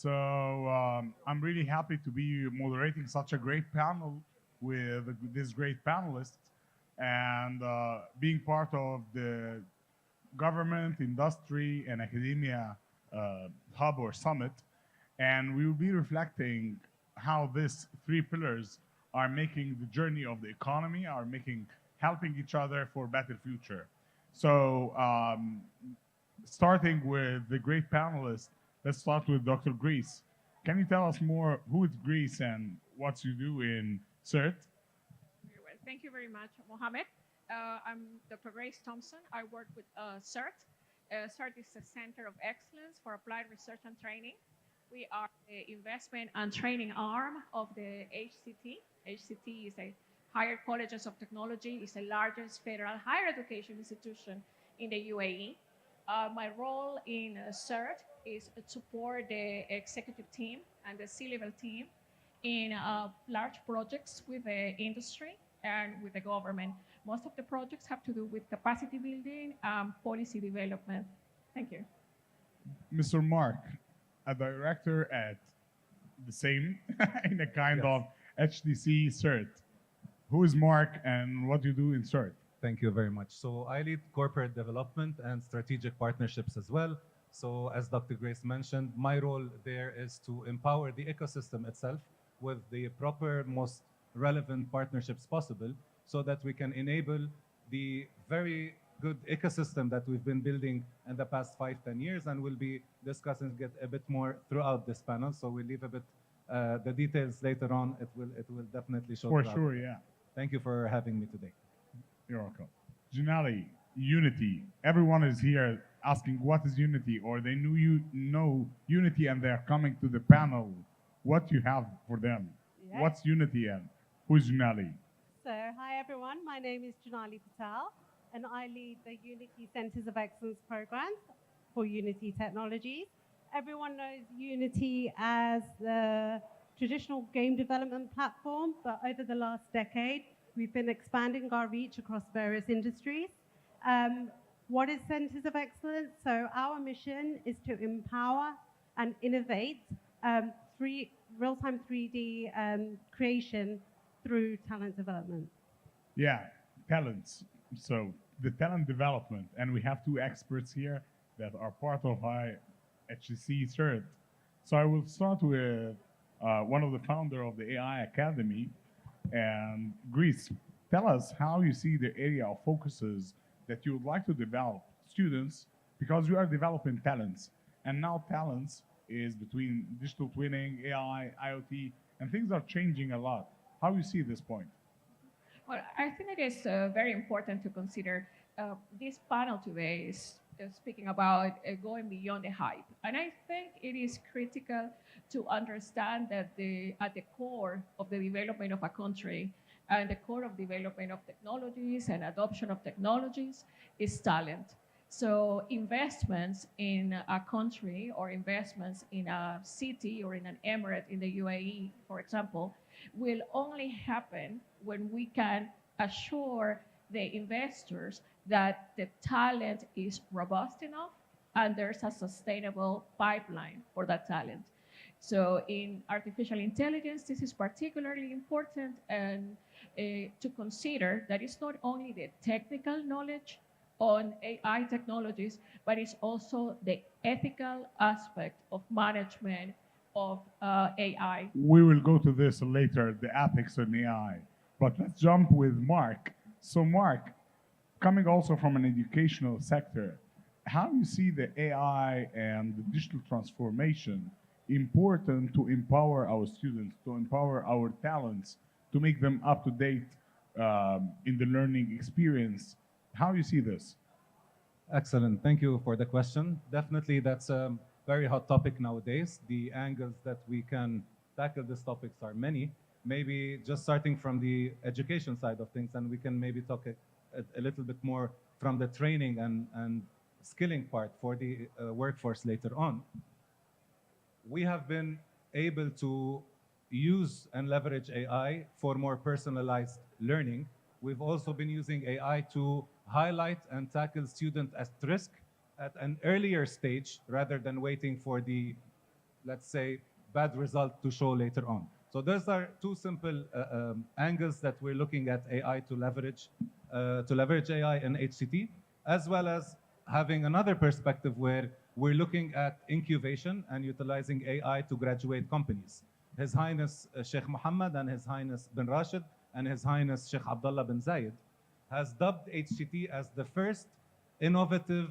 I'm really happy to be moderating such a great panel with this great panelists and being part of the government, industry, and academia hub or summit. And we will be reflecting how these three pillars are making the journey of the economy, are making helping each other for a better future. So, starting with the great panelists, let's start with Dr. Grease. Can you tell us more who is Grease and what you do in CERT? Very well. Thank you very much, Mohammed. I'm Dr. Grace Thompson. I work with CERT. CERT is a Center of Excellence for Applied Research and Training. We are the investment and training arm of the HCT. HCT is a Higher Colleges of Technology. It's the largest federal higher education institution in the UAE. My role in CERT is to support the executive team and the C-level team in large projects with the industry and with the government. Most of the projects have to do with capacity building and policy development. Thank you. Mr. Mark, a director at the same in a kind Yes. of HDC CERT. Who is Mark and what do you do in CERT? Thank you very much. So I lead corporate development and strategic partnerships as well. So as Dr. Grace mentioned, my role there is to empower the ecosystem itself with the proper, most relevant partnerships possible so that we can enable the very good ecosystem that we've been building in the past 5-10 years, and we'll be discussing it a bit more throughout this panel. So we'll leave a bit the details later on. It will definitely show For throughout. sure, yeah. Thank you for having me today. You're welcome. Janali, Unity. Everyone is here asking what is Unity, or they know Unity and they're coming to the panel. What you have for them? Yes. What's Unity and who's Janali? So, hi everyone, my name is Janali Patel, and I lead the Unity Centers of Excellence programs for Unity Technologies. Everyone knows Unity as the traditional game development platform, but over the last decade, we've been expanding our reach across various industries. What is Centers of Excellence? So our mission is to empower and innovate real-time 3D creation through talent development. Yeah, talents. So the talent development, and we have two experts here that are part of HCC CERT. So I will start with one of the founder of the AI Academy, and Greece. Tell us how you see the area of focuses that you would like to develop students, because you are developing talents, and now talents is between digital twinning, AI, IoT, and things are changing a lot. How you see this point? Well, I think it is very important to consider this panel today is speaking about going beyond the hype. And I think it is critical to understand that at the core of the development of a country and the core of development of technologies and adoption of technologies is talent. So investments in a country or investments in a city or in an emirate in the UAE, for example, will only happen when we can assure the investors that the talent is robust enough and there's a sustainable pipeline for that talent. So in artificial intelligence, this is particularly important, and to consider that it's not only the technical knowledge on AI technologies, but it's also the ethical aspect of management of AI. We will go to this later, the ethics in AI. But let's jump with Mark. So Mark, coming also from an educational sector, how do you see the AI and the digital transformation important to empower our students, to empower our talents, to make them up to date in the learning experience? How do you see this? Excellent. Thank you for the question. Definitely, that's a very hot topic nowadays. The angles that we can tackle these topics are many. Maybe just starting from the education side of things, and we can maybe talk a little bit more from the training and skilling part for the workforce later on. We have been able to use and leverage AI for more personalized learning. We've also been using AI to highlight and tackle student at risk at an earlier stage rather than waiting for the let's say, bad result to show later on. So those are two simple angles that we're looking at AI to leverage AI in HCT, as well as having another perspective where we're looking at incubation and utilizing AI to graduate companies. His Highness Sheikh Mohammed and His Highness bin Rashid and His Highness Sheikh Abdullah bin Zayed has dubbed HCT as the first innovative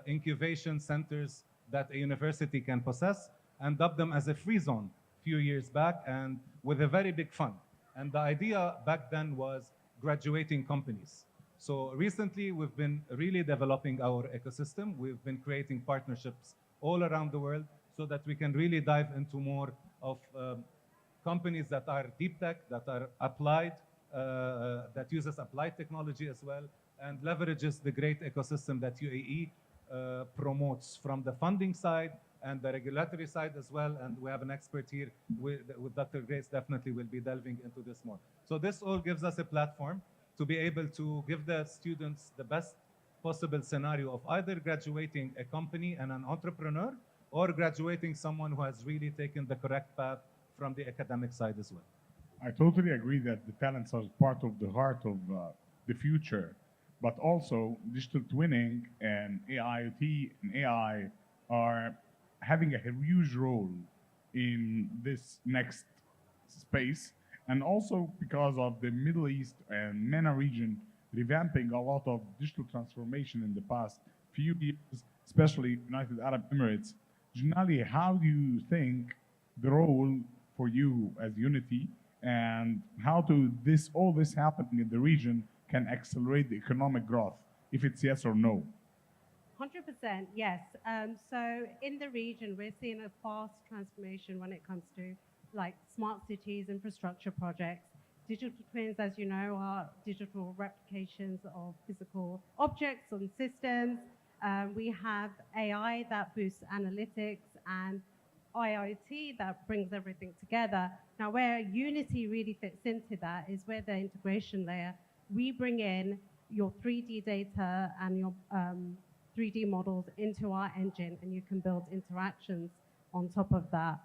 incubation centers that a university can possess, and dubbed them as a free zone a few years back, and with a very big fund. And the idea back then was graduating companies. So recently, we've been really developing our ecosystem. We've been creating partnerships all around the world so that we can really dive into more of companies that are deep tech, that are applied, that uses applied technology as well, and leverages the great ecosystem that UAE promotes from the funding side and the regulatory side as well. And we have an expert here with Dr. Grace, definitely will be delving into this more. So this all gives us a platform to be able to give the students the best possible scenario of either graduating a company and an entrepreneur, or graduating someone who has really taken the correct path from the academic side as well. I totally agree that the talents are part of the heart of the future, but also digital twinning and IoT and AI are having a huge role in this next space, and also because of the Middle East and MENA region revamping a lot of digital transformation in the past few years, especially United Arab Emirates. Junali, how do you think the role for you as Unity and how to all this happening in the region can accelerate the economic growth, if it's yes or no? 100%, yes. So in the region, we're seeing a fast transformation when it comes to like smart cities, infrastructure projects. Digital twins, as you know, are digital replications of physical objects and systems. We have AI that boosts analytics and IoT that brings everything together. Now, where Unity really fits into that is where the integration layer, we bring in your 3D data and your 3D models into our engine, and you can build interactions on top of that.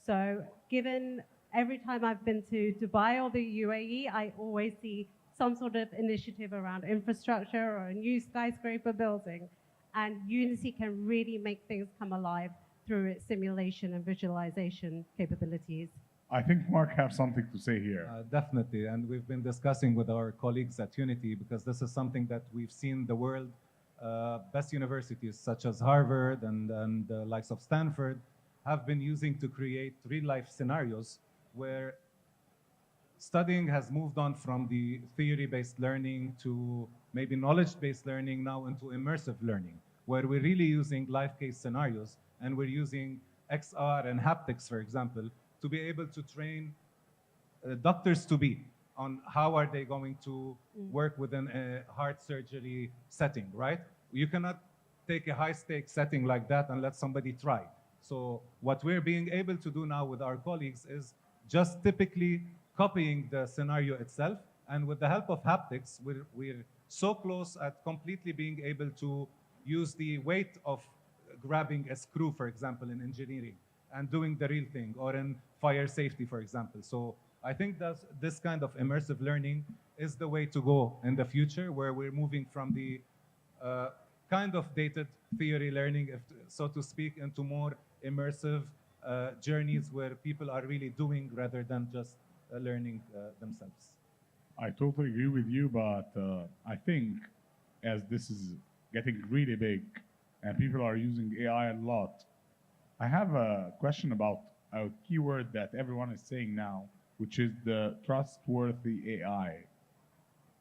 So given every time I've been to Dubai or the UAE, I always see some sort of initiative around infrastructure or a new skyscraper building. And Unity can really make things come alive through its simulation and visualization capabilities. I think Mark has something to say here. Definitely, and we've been discussing with our colleagues at Unity, because this is something that we've seen the world, best universities such as Harvard and the likes of Stanford have been using to create real-life scenarios where studying has moved on from the theory-based learning to maybe knowledge-based learning now into immersive learning, where we're really using live case scenarios, and we're using XR and haptics, for example, to be able to train doctors to be on how are they going to work within a heart surgery setting, right? You cannot take a high-stakes setting like that and let somebody try. So what we're being able to do now with our colleagues is just typically copying the scenario itself, and with the help of haptics, we're so close at completely being able to use the weight of grabbing a screw, for example, in engineering, and doing the real thing, or in fire safety, for example. So I think that this kind of immersive learning is the way to go in the future, where we're moving from the kind of dated theory learning, so to speak, into more immersive journeys where people are really doing rather than just learning themselves. I totally agree with you, but I think as this is getting really big and people are using AI a lot, I have a question about a keyword that everyone is saying now, which is the trustworthy AI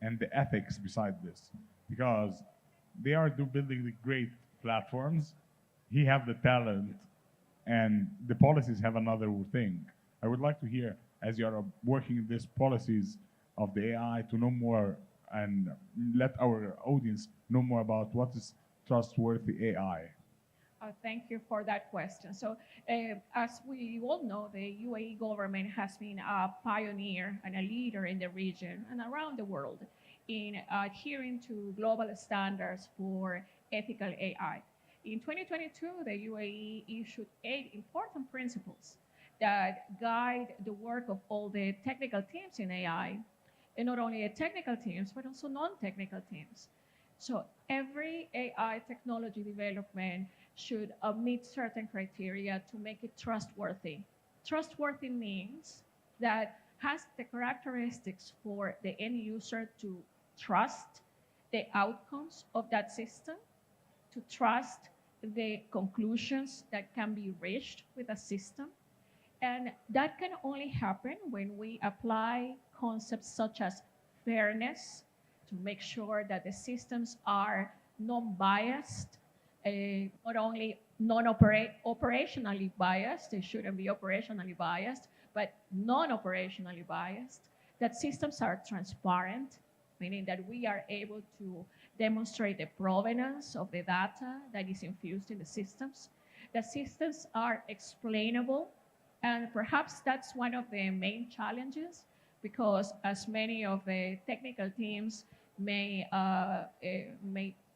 and the ethics beside this, because they are building the great platforms. He have the talent, and the policies have another thing. I would like to hear, as you are working these policies of the AI, to know more and let our audience know more about what is trustworthy AI. Thank you for that question. So, as we all know, the UAE government has been a pioneer and a leader in the region and around the world in adhering to global standards for ethical AI. In 2022, the UAE issued 8 important principles that guide the work of all the technical teams in AI, and not only the technical teams, but also non-technical teams. So every AI technology development should meet certain criteria to make it trustworthy. Trustworthy means that has the characteristics for the end user to trust the outcomes of that system, to trust the conclusions that can be reached with a system. And that can only happen when we apply concepts such as fairness to make sure that the systems are non-biased, not only non-operationally biased, they shouldn't be operationally biased, but non-operationally biased, that systems are transparent, meaning that we are able to demonstrate the provenance of the data that is infused in the systems. The systems are explainable, and perhaps that's one of the main challenges, because as many of the technical teams may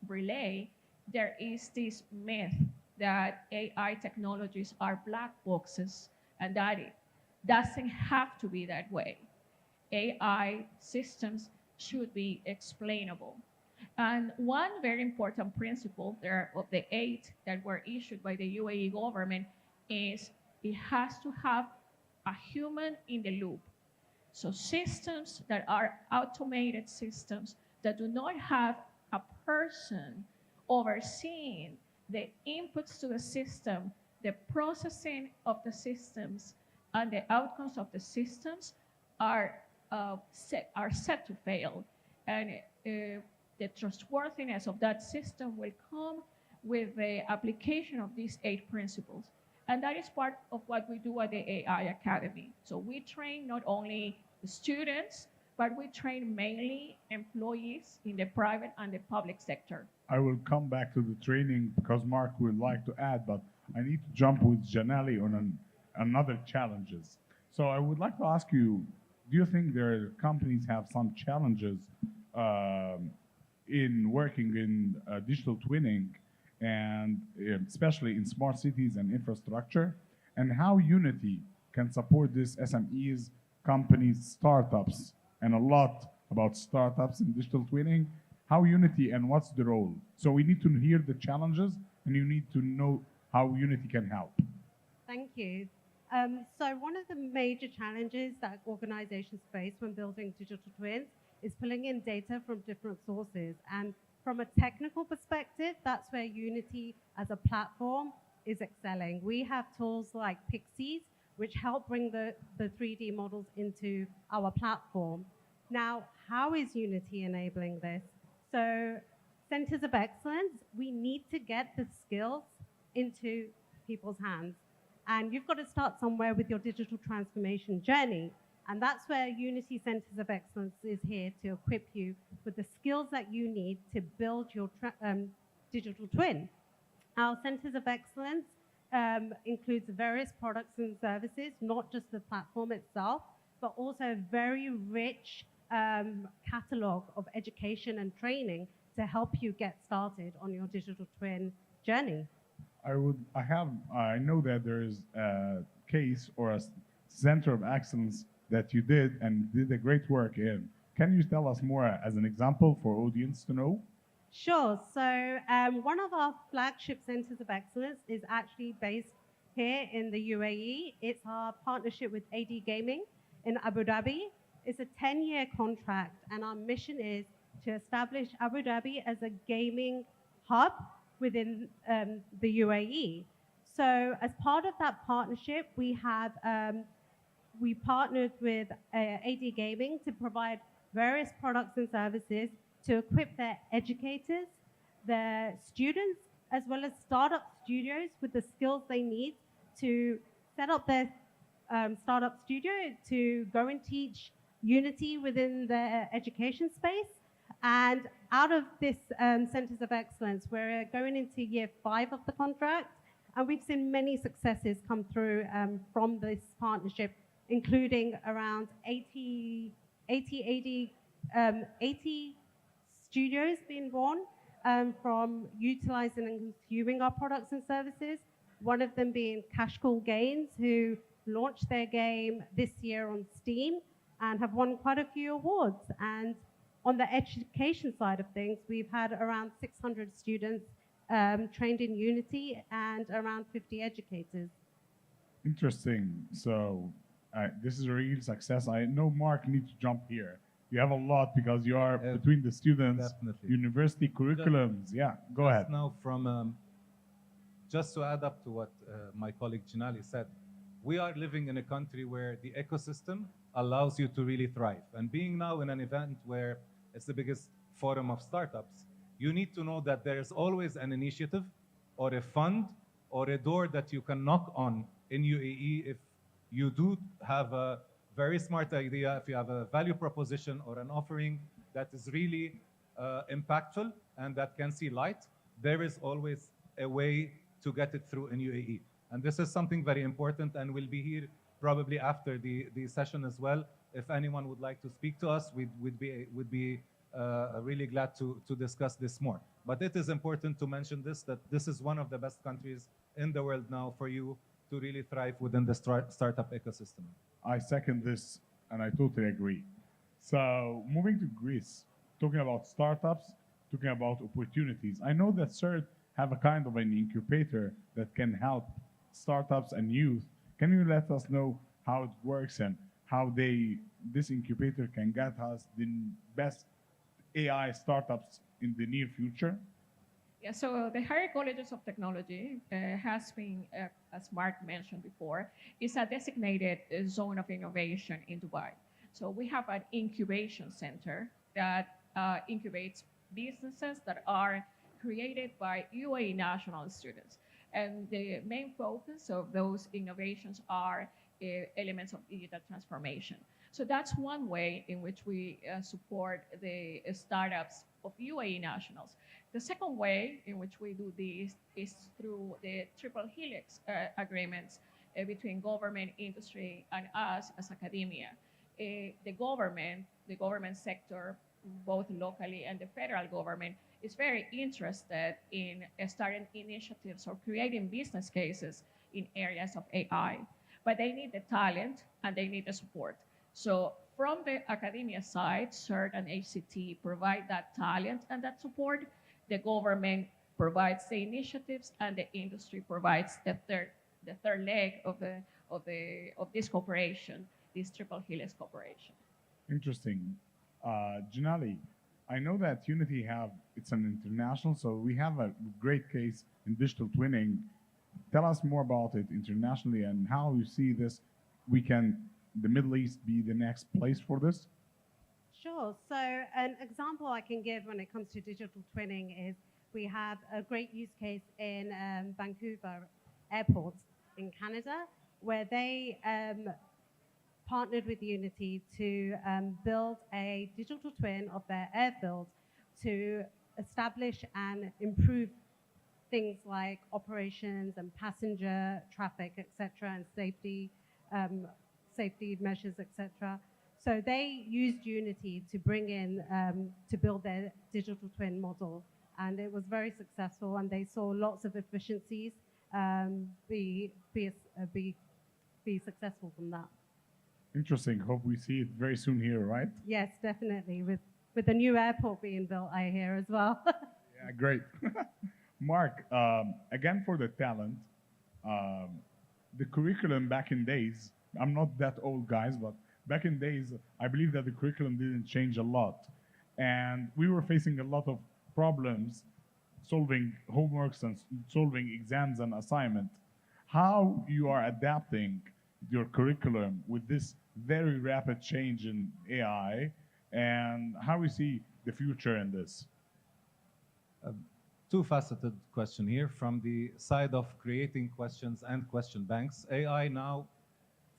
relay, there is this myth that AI technologies are black boxes, and that it doesn't have to be that way. AI systems should be explainable. And one very important principle there of the 8 that were issued by the UAE government is it has to have a human in the loop. So systems that are automated systems that do not have a person overseeing the inputs to the system, the processing of the systems, and the outcomes of the systems are set to fail. And the trustworthiness of that system will come with the application of these 8 principles. And that is part of what we do at the AI Academy. So we train not only the students, but we train mainly employees in the private and the public sector. I will come back to the training because Mark would like to add, but I need to jump with Janali on another challenges. So I would like to ask you, do you think their companies have some challenges in working in digital twinning, and especially in smart cities and infrastructure, and how Unity can support this SMEs, companies, startups, and a lot about startups in digital twinning, how Unity and what's the role? So we need to hear the challenges, and you need to know how Unity can help. Thank you. So one of the major challenges that organizations face when building digital twins is pulling in data from different sources. And from a technical perspective, that's where Unity as a platform is excelling. We have tools like Pixies, which help bring the 3D models into our platform. Now, how is Unity enabling this? So centers of excellence, we need to get the skills into people's hands. And you've got to start somewhere with your digital transformation journey. And that's where Unity Centers of Excellence is here to equip you with the skills that you need to build your digital twin. Our Centers of Excellence includes various products and services, not just the platform itself, but also a very rich catalog of education and training to help you get started on your digital twin journey. I know that there is a case or a center of excellence that you did a great work in. Can you tell us more as an example for audience to know? Sure. So one of our flagship centers of excellence is actually based here in the UAE. It's our partnership with AD Gaming in Abu Dhabi. It's a 10-year contract, and our mission is to establish Abu Dhabi as a gaming hub within the UAE. So as part of that partnership, we partnered with AD Gaming to provide various products and services to equip their educators, their students, as well as startup studios with the skills they need to set up their startup studio to go and teach Unity within their education space. And out of this Centers of Excellence, we're going into year 5 of the contract, and we've seen many successes come through from this partnership, including around 80 studios being born, from utilizing and consuming our products and services. One of them being Cash Call Games, who launched their game this year on Steam and have won quite a few awards. And on the education side of things, we've had around 600 students trained in Unity and around 50 educators. Interesting. So this is a real success. I know Mark needs to jump here. You have a lot because you are between the students, Definitely. university curriculums. Yeah, go ahead. Now, just to add up to what my colleague Jinali said, we are living in a country where the ecosystem allows you to really thrive. And being now in an event where it's the biggest forum of startups, you need to know that there is always an initiative or a fund or a door that you can knock on in UAE if you do have a very smart idea, if you have a value proposition or an offering that is really impactful and that can see light, there is always a way to get it through in UAE. And this is something very important, and we'll be here probably after the session as well. If anyone would like to speak to us, we'd be really glad to discuss this more. But it is important to mention this, that this is one of the best countries in the world now for you to really thrive within the startup ecosystem. I second this, and I totally agree. So moving to Greece, talking about startups, talking about opportunities. I know that CERT have a kind of an incubator that can help startups and youth. Can you let us know how it works and how this incubator can get us the best AI startups in the near future? Yeah, so the Higher Colleges of Technology has been, as Mark mentioned before, is a designated zone of innovation in Dubai. So we have an incubation center that incubates businesses that are created by UAE national students. And the main focus of those innovations are elements of digital transformation. So that's one way in which we support the startups of UAE nationals. The second way in which we do this is through the triple helix agreements between government, industry, and us as academia. The government sector, both locally and the federal government, is very interested in starting initiatives or creating business cases in areas of AI. But they need the talent and they need the support. So from the academia side, CERT and HCT provide that talent and that support. The government provides the initiatives, and the industry provides the third leg of this cooperation, this triple helix cooperation. Interesting. Janali, I know that Unity it's an international, so we have a great case in digital twinning. Tell us more about it internationally and how you see this. The Middle East be the next place for this? Sure. So an example I can give when it comes to digital twinning is we have a great use case in Vancouver Airport in Canada, where they partnered with Unity to build a digital twin of their airfield to establish and improve things like operations and passenger traffic, etc., and safety measures, etc. So they used Unity to bring in, to build their digital twin model. And it was very successful, and they saw lots of efficiencies be successful from that. Interesting. Hope we see it very soon here, right? Yes, definitely. With the new airport being built, I hear as well. Yeah, great. Mark, again for the talent, the curriculum back in days, I'm not that old, guys, but back in days, I believe that the curriculum didn't change a lot. And we were facing a lot of problems solving homeworks and solving exams and assignments. How you are adapting your curriculum with this very rapid change in AI, and how we see the future in this? Two-faceted question here. From the side of creating questions and question banks, AI now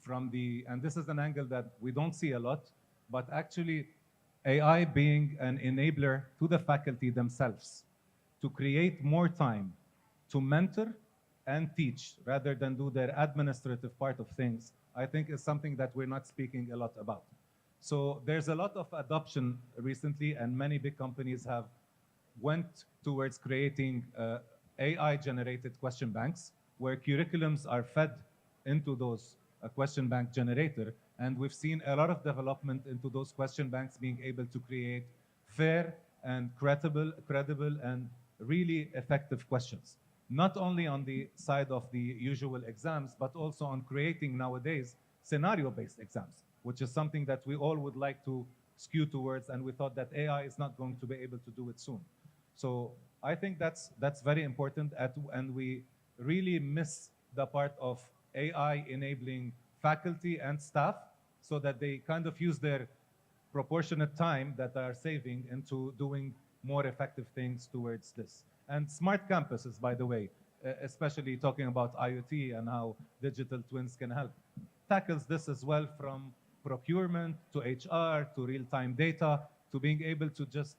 and this is an angle that we don't see a lot, but actually AI being an enabler to the faculty themselves to create more time to mentor and teach rather than do their administrative part of things, I think is something that we're not speaking a lot about. So there's a lot of adoption recently, and many big companies have went towards creating AI-generated question banks, where curriculums are fed into those question bank generator. And we've seen a lot of development into those question banks being able to create fair and credible and really effective questions. Not only on the side of the usual exams, but also on creating nowadays scenario-based exams, which is something that we all would like to skew towards, and we thought that AI is not going to be able to do it soon. So I think that's very important, and we really miss the part of AI enabling faculty and staff so that they kind of use their proportionate time that they are saving into doing more effective things towards this. And smart campuses, by the way, especially talking about IoT and how digital twins can help, tackles this as well, from procurement to HR to real-time data to being able to just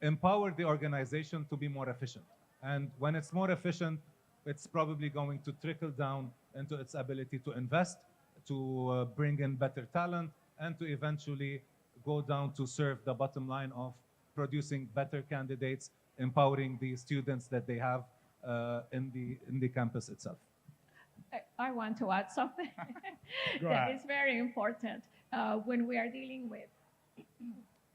empower the organization to be more efficient. And when it's more efficient, it's probably going to trickle down into its ability to invest, to bring in better talent, and to eventually go down to serve the bottom line of producing better candidates, empowering the students that they have in the campus itself. I want to add something Go that ahead. is very important when we are dealing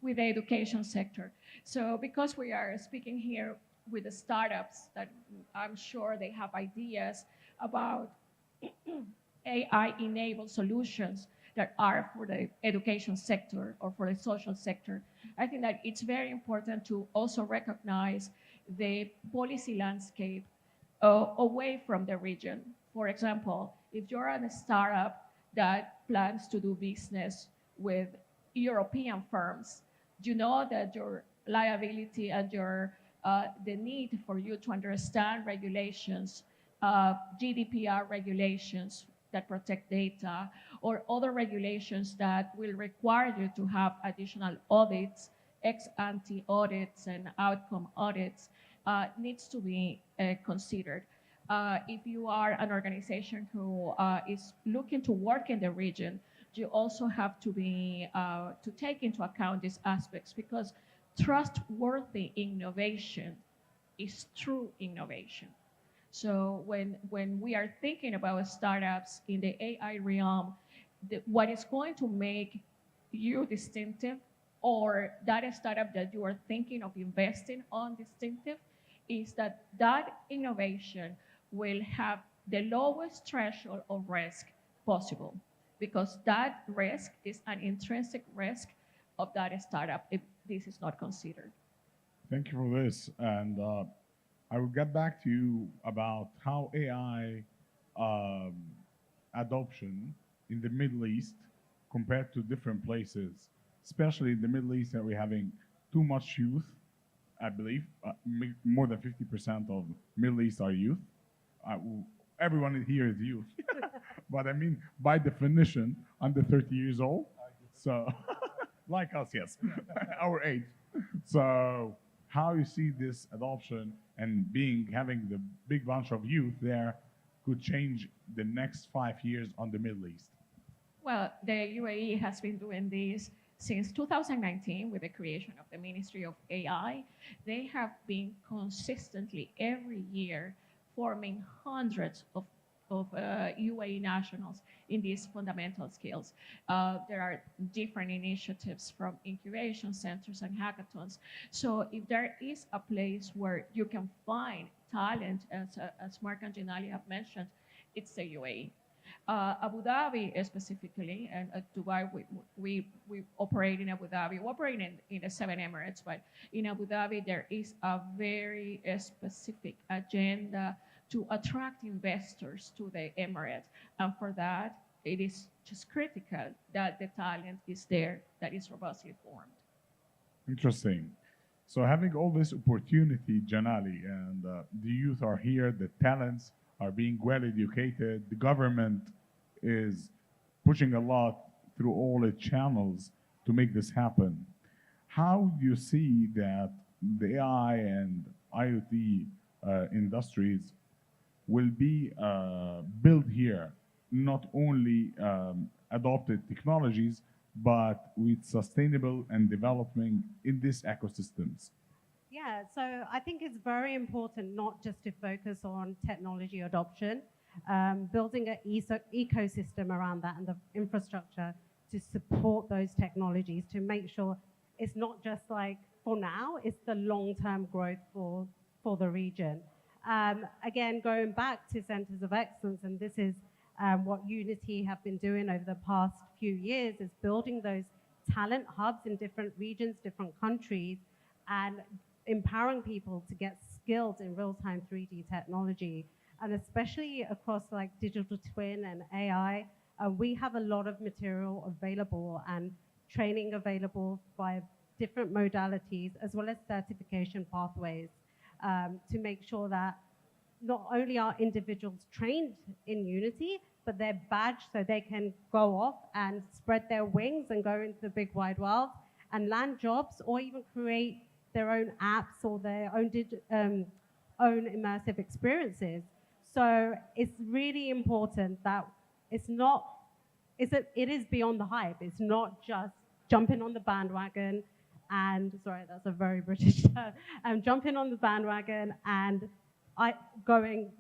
with the education sector. So because we are speaking here with the startups that I'm sure they have ideas about AI-enabled solutions that are for the education sector or for the social sector, I think that it's very important to also recognize the policy landscape away from the region. For example, if you're a startup that plans to do business with European firms, you know that your liability and the need for you to understand regulations, GDPR regulations that protect data, or other regulations that will require you to have additional audits, ex-ante audits and outcome audits, needs to be considered. If you are an organization who is looking to work in the region, you also have to take into account these aspects, because trustworthy innovation is true innovation. So when we are thinking about startups in the AI realm, what is going to make you distinctive, or that startup that you are thinking of investing on distinctive, is that innovation will have the lowest threshold of risk possible, because that risk is an intrinsic risk of that startup if this is not considered. Thank you for this. And I will get back to you about how AI adoption in the Middle East compared to different places, especially in the Middle East, that we're having too much youth. I believe more than 50% of Middle East are youth. Everyone here is youth, but I mean, by definition, under 30 years old. So, like us, yes, our age. So, how you see this adoption and having the big bunch of youth there could change the next 5 years on the Middle East? Well, the UAE has been doing this since 2019 with the creation of the Ministry of AI. They have been consistently every year forming hundreds of UAE nationals in these fundamental skills. There are different initiatives from incubation centers and hackathons. So if there is a place where you can find talent, as Mark and Janali have mentioned, it's the UAE. Abu Dhabi specifically, and Dubai, we operate in Abu Dhabi. We operate in the 7 Emirates, but in Abu Dhabi, there is a very specific agenda to attract investors to the Emirates. And for that, it is just critical that the talent is there, that is robustly formed. Interesting. So having all this opportunity, Janali, and the youth are here, the talents are being well educated, the government is pushing a lot through all its channels to make this happen. How do you see that the AI and IoT industries will be built here, not only adopted technologies, but with sustainable and developing in these ecosystems? Yeah, Yeah, so I think it's very important not just to focus on technology adoption, building an ecosystem around that and the infrastructure to support those technologies to make sure it's not just like for now, it's the long-term growth for the region. Again, going back to centers of excellence, and this is what Unity have been doing over the past few years, is building those talent hubs in different regions, different countries, and empowering people to get skilled in real-time 3D technology, and especially across like digital twin and AI. We have a lot of material available and training available via different modalities, as well as certification pathways, to make sure that not only are individuals trained in Unity, but they're badged so they can go off and spread their wings and go into the big wide world and land jobs, or even create their own apps or their own immersive experiences. So it's really important that it is beyond the hype. It's not just jumping on the bandwagon and, sorry, that's a very British term, jumping on the bandwagon and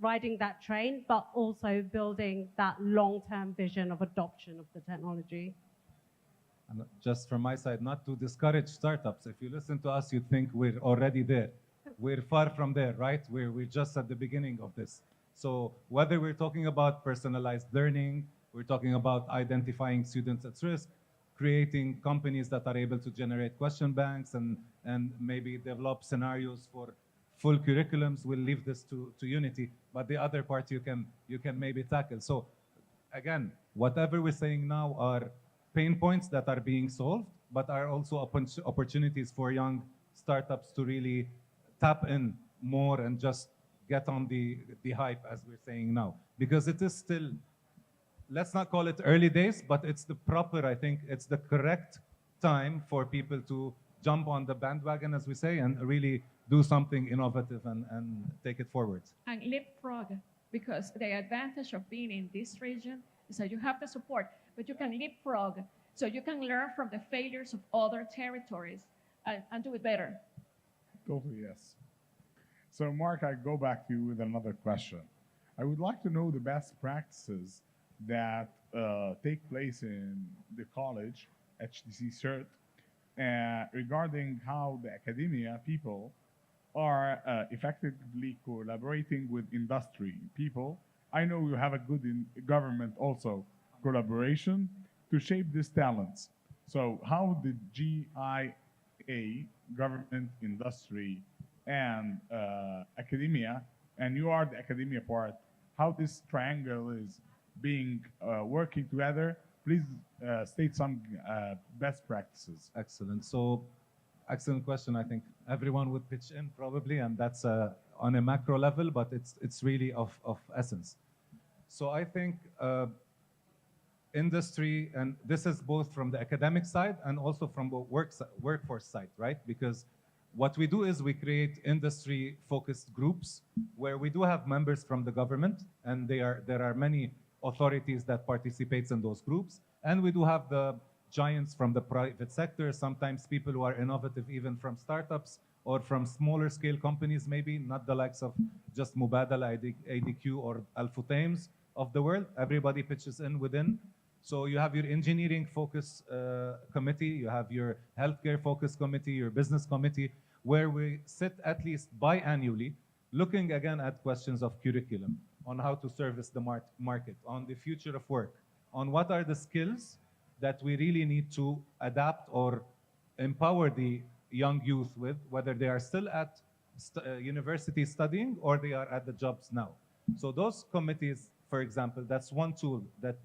riding that train, but also building that long-term vision of adoption of the technology. And just from my side, not to discourage startups. If you listen to us, you'd think we're already there. We're far from there, right? We're just at the beginning of this. So whether we're talking about personalized learning, we're talking about identifying students at risk, creating companies that are able to generate question banks and maybe develop scenarios for full curriculums, we'll leave this to Unity, but the other part you can maybe tackle. So again, whatever we're saying now are pain points that are being solved, but are also opportunities for young startups to really tap in more and just get on the hype, as we're saying now. Because it is still, let's not call it early days, but it's the proper, I think, it's the correct time for people to jump on the bandwagon, as we say, and really do something innovative and take it forward. And leapfrog, because the advantage of being in this region is that you have the support, but you can leapfrog, so you can learn from the failures of other territories and do it better. Totally, yes. So Mark, I go back to you with another question. I would like to know the best practices that take place in the college, HTC CERT, regarding how the academia people are effectively collaborating with industry people. I know you have a good government also collaboration to shape these talents. So how did GIA, government, industry, and academia, and you are the academia part, how this triangle is being working together? Please state some best practices. Excellent. So, excellent question. I think everyone would pitch in probably, and that's on a macro level, but it's really of essence. So I think industry, and this is both from the academic side and also from the workforce side, right? Because what we do is we create industry-focused groups where we do have members from the government, and there are many authorities that participates in those groups, and we do have the giants from the private sector, sometimes people who are innovative even from startups or from smaller scale companies, maybe not the likes of just Mubadala, ADQ, or Al-Futaim's of the world. Everybody pitches in within. So you have your engineering focus committee, you have your healthcare focus committee, your business committee, where we sit at least biannually, looking again at questions of curriculum, on how to service the market, on the future of work, on what are the skills that we really need to adapt or empower the young youth with, whether they are still at university studying or they are at the jobs now. So those committees, for example, that's one tool that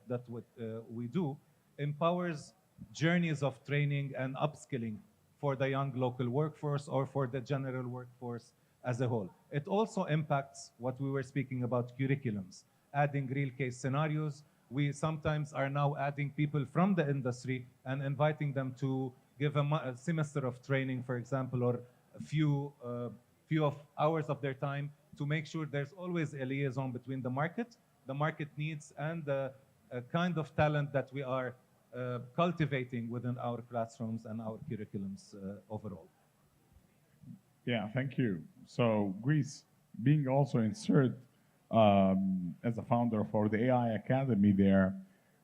we do, empowers journeys of training and upskilling for the young local workforce or for the general workforce as a whole. It also impacts what we were speaking about, curriculums, adding real case scenarios. We sometimes are now adding people from the industry and inviting them to give a semester of training, for example, or a few of hours of their time to make sure there's always a liaison between the market needs, and the kind of talent that we are cultivating within our classrooms and our curriculums overall. Yeah, thank you. So, Greece, being also inserted as a founder for the AI Academy there,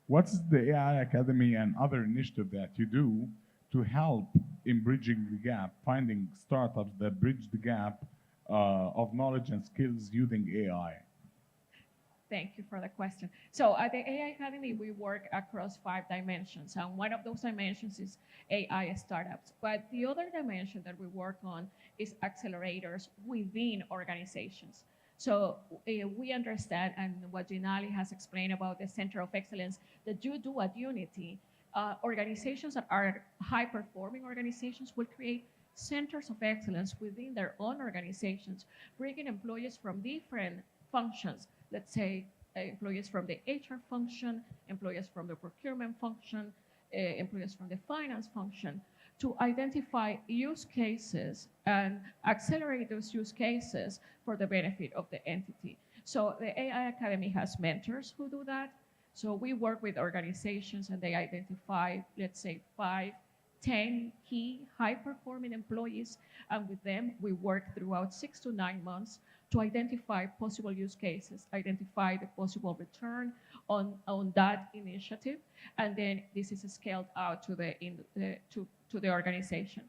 what's the AI Academy and other initiative that you do to help in bridging the gap, finding startups that bridge the gap of knowledge and skills using AI? Thank you for the question. So at the AI Academy, we work across 5 dimensions, and one of those dimensions is AI startups. But the other dimension that we work on is accelerators within organizations. So we understand, and what Jinali has explained about the Center of Excellence that you do at Unity, organizations that are high-performing organizations will create centers of excellence within their own organizations, bringing employees from different functions, let's say employees from the HR function, employees from the procurement function, employees from the finance function, to identify use cases and accelerate those use cases for the benefit of the entity. So the AI Academy has mentors who do that. So we work with organizations and they identify, let's say, 5, 10 key high-performing employees, and with them we work throughout 6 to 9 months to identify possible use cases, identify the possible return on that initiative, and then this is scaled out to the organization.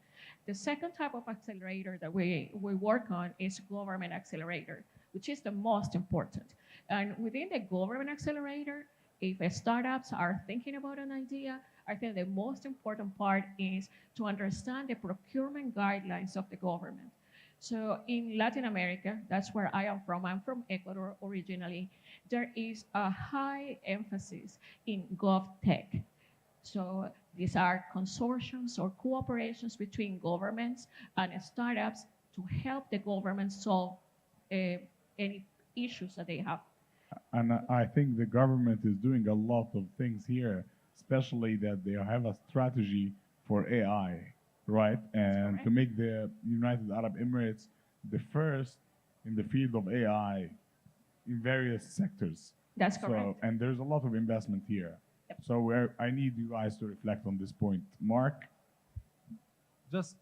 The second type of accelerator that we work on is government accelerator, which is the most important. And within the government accelerator, if startups are thinking about an idea, I think the most important part is to understand the procurement guidelines of the government. So in Latin America, that's where I am from. I'm from Ecuador originally. There is a high emphasis in GovTech. So these are consortiums or cooperations between governments and startups to help the government solve any issues that they have. And I think the government is doing a lot of things here, especially that they have a strategy for AI, right? And to make the United Arab Emirates the first in the field of AI in various sectors. That's correct. And there's a lot of investment here. Yep. So I need you guys to reflect on this point. Mark? Just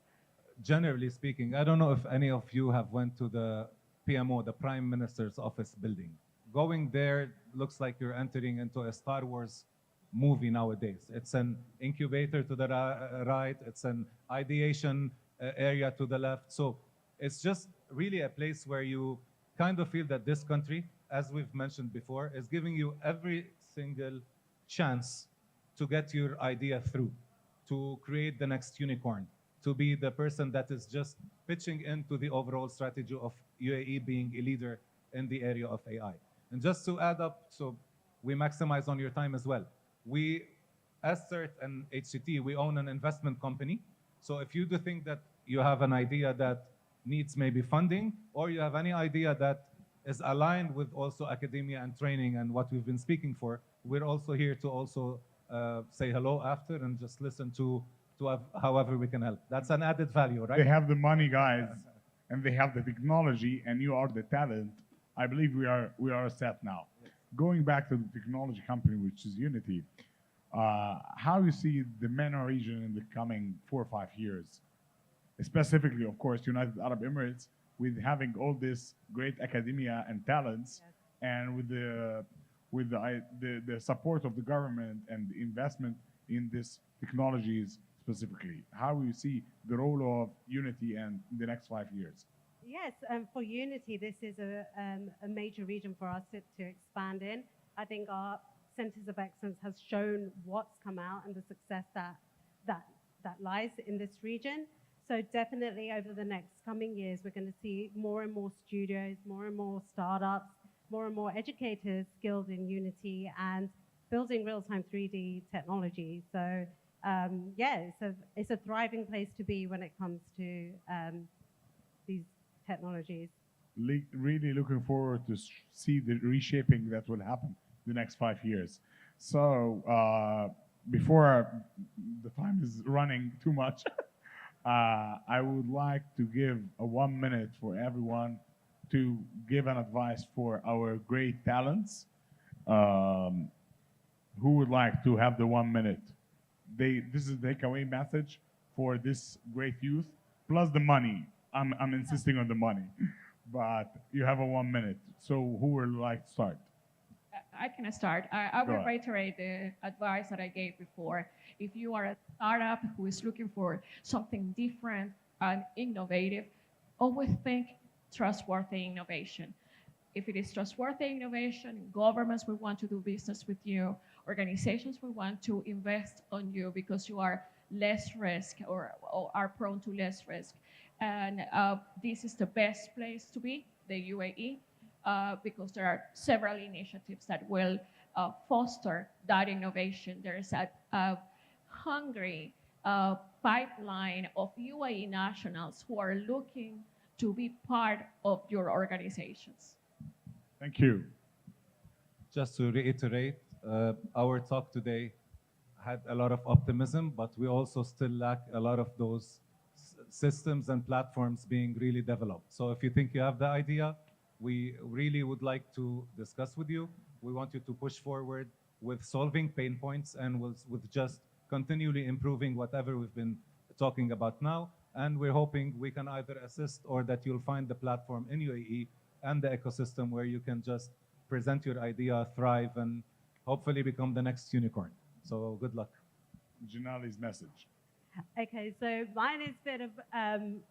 generally speaking, I don't know if any of you have went to the PMO, the Prime Minister's Office building. Going there looks like you're entering into a Star Wars movie nowadays. It's an incubator to the right, it's an ideation area to the left. So it's just really a place where you kind of feel that this country, as we've mentioned before, is giving you every single chance to get your idea through, to create the next unicorn, to be the person that is just pitching into the overall strategy of UAE being a leader in the area of AI. And just to add up, so we maximize on your time as well. We, as CERT and HCT, we own an investment company. So if you do think that you have an idea that needs maybe funding, or you have any idea that is aligned with also academia and training and what we've been speaking for, we're also here to also say hello after and just listen to however we can help. That's an added value, right? They have the money, guys, and they have the technology, and you are the talent. I believe we are set now. Going back to the technology company, which is Unity, how you see the MENA region in the coming 4 or 5 years? Specifically, of course, United Arab Emirates, with having all this great academia and talents, Yes. and with the support of the government and the investment in these technologies specifically. How do you see the role of Unity in the next 5 years? Yes, for Unity, this is a major region for us to expand in. I think our centers of excellence has shown what's come out and the success that lies in this region. So definitely over the next coming years, we're going to see more and more studios, more and more startups, more and more educators skilled in Unity and building real-time 3D technology. So yeah, it's a thriving place to be when it comes to these technologies. Really looking forward to see the reshaping that will happen the next 5 years. So before the time is running too much, I would like to give a 1 minute for everyone to give an advice for our great talents. Who would like to have the 1 minute? This is the takeaway message for this great youth, plus the money. I'm insisting on the money, but you have a 1 minute. So who would like to start? I can start. I Go will ahead. reiterate the advice that I gave before. If you are a startup who is looking for something different and innovative, always think trustworthy innovation. If it is trustworthy innovation, governments will want to do business with you, organizations will want to invest on you because you are less risk or are prone to less risk. And this is the best place to be, the UAE, because there are several initiatives that will foster that innovation. There is a hungry pipeline of UAE nationals who are looking to be part of your organizations. Thank you. Just to reiterate, our talk today had a lot of optimism, but we also still lack a lot of those systems and platforms being really developed. So if you think you have the idea, we really would like to discuss with you. We want you to push forward with solving pain points and with just continually improving whatever we've been talking about now. And we're hoping we can either assist or that you'll find the platform in UAE and the ecosystem where you can just present your idea, thrive, and hopefully become the next unicorn. So good luck. Janali's message. Okay, so mine is a bit of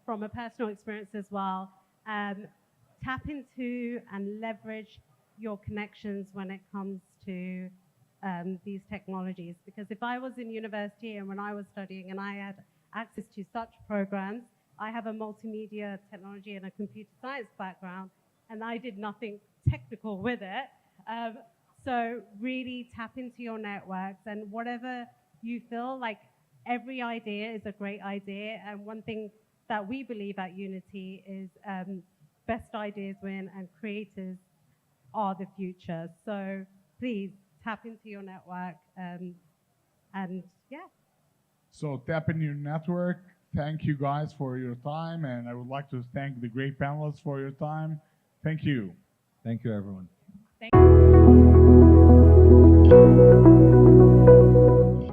from a personal experience as well. Tap into and leverage your connections when it comes to these technologies. Because if I was in university and when I was studying and I had access to such programs, I have a multimedia technology and a computer science background, and I did nothing technical with it. So really tap into your networks and whatever you feel like every idea is a great idea. And one thing that we believe at Unity is best ideas win and creators are the future. So please tap into your network and yeah. So tap in your network. Thank you guys for your time, and I would like to thank the great panelists for your time. Thank you. Thank you, everyone. Thank you.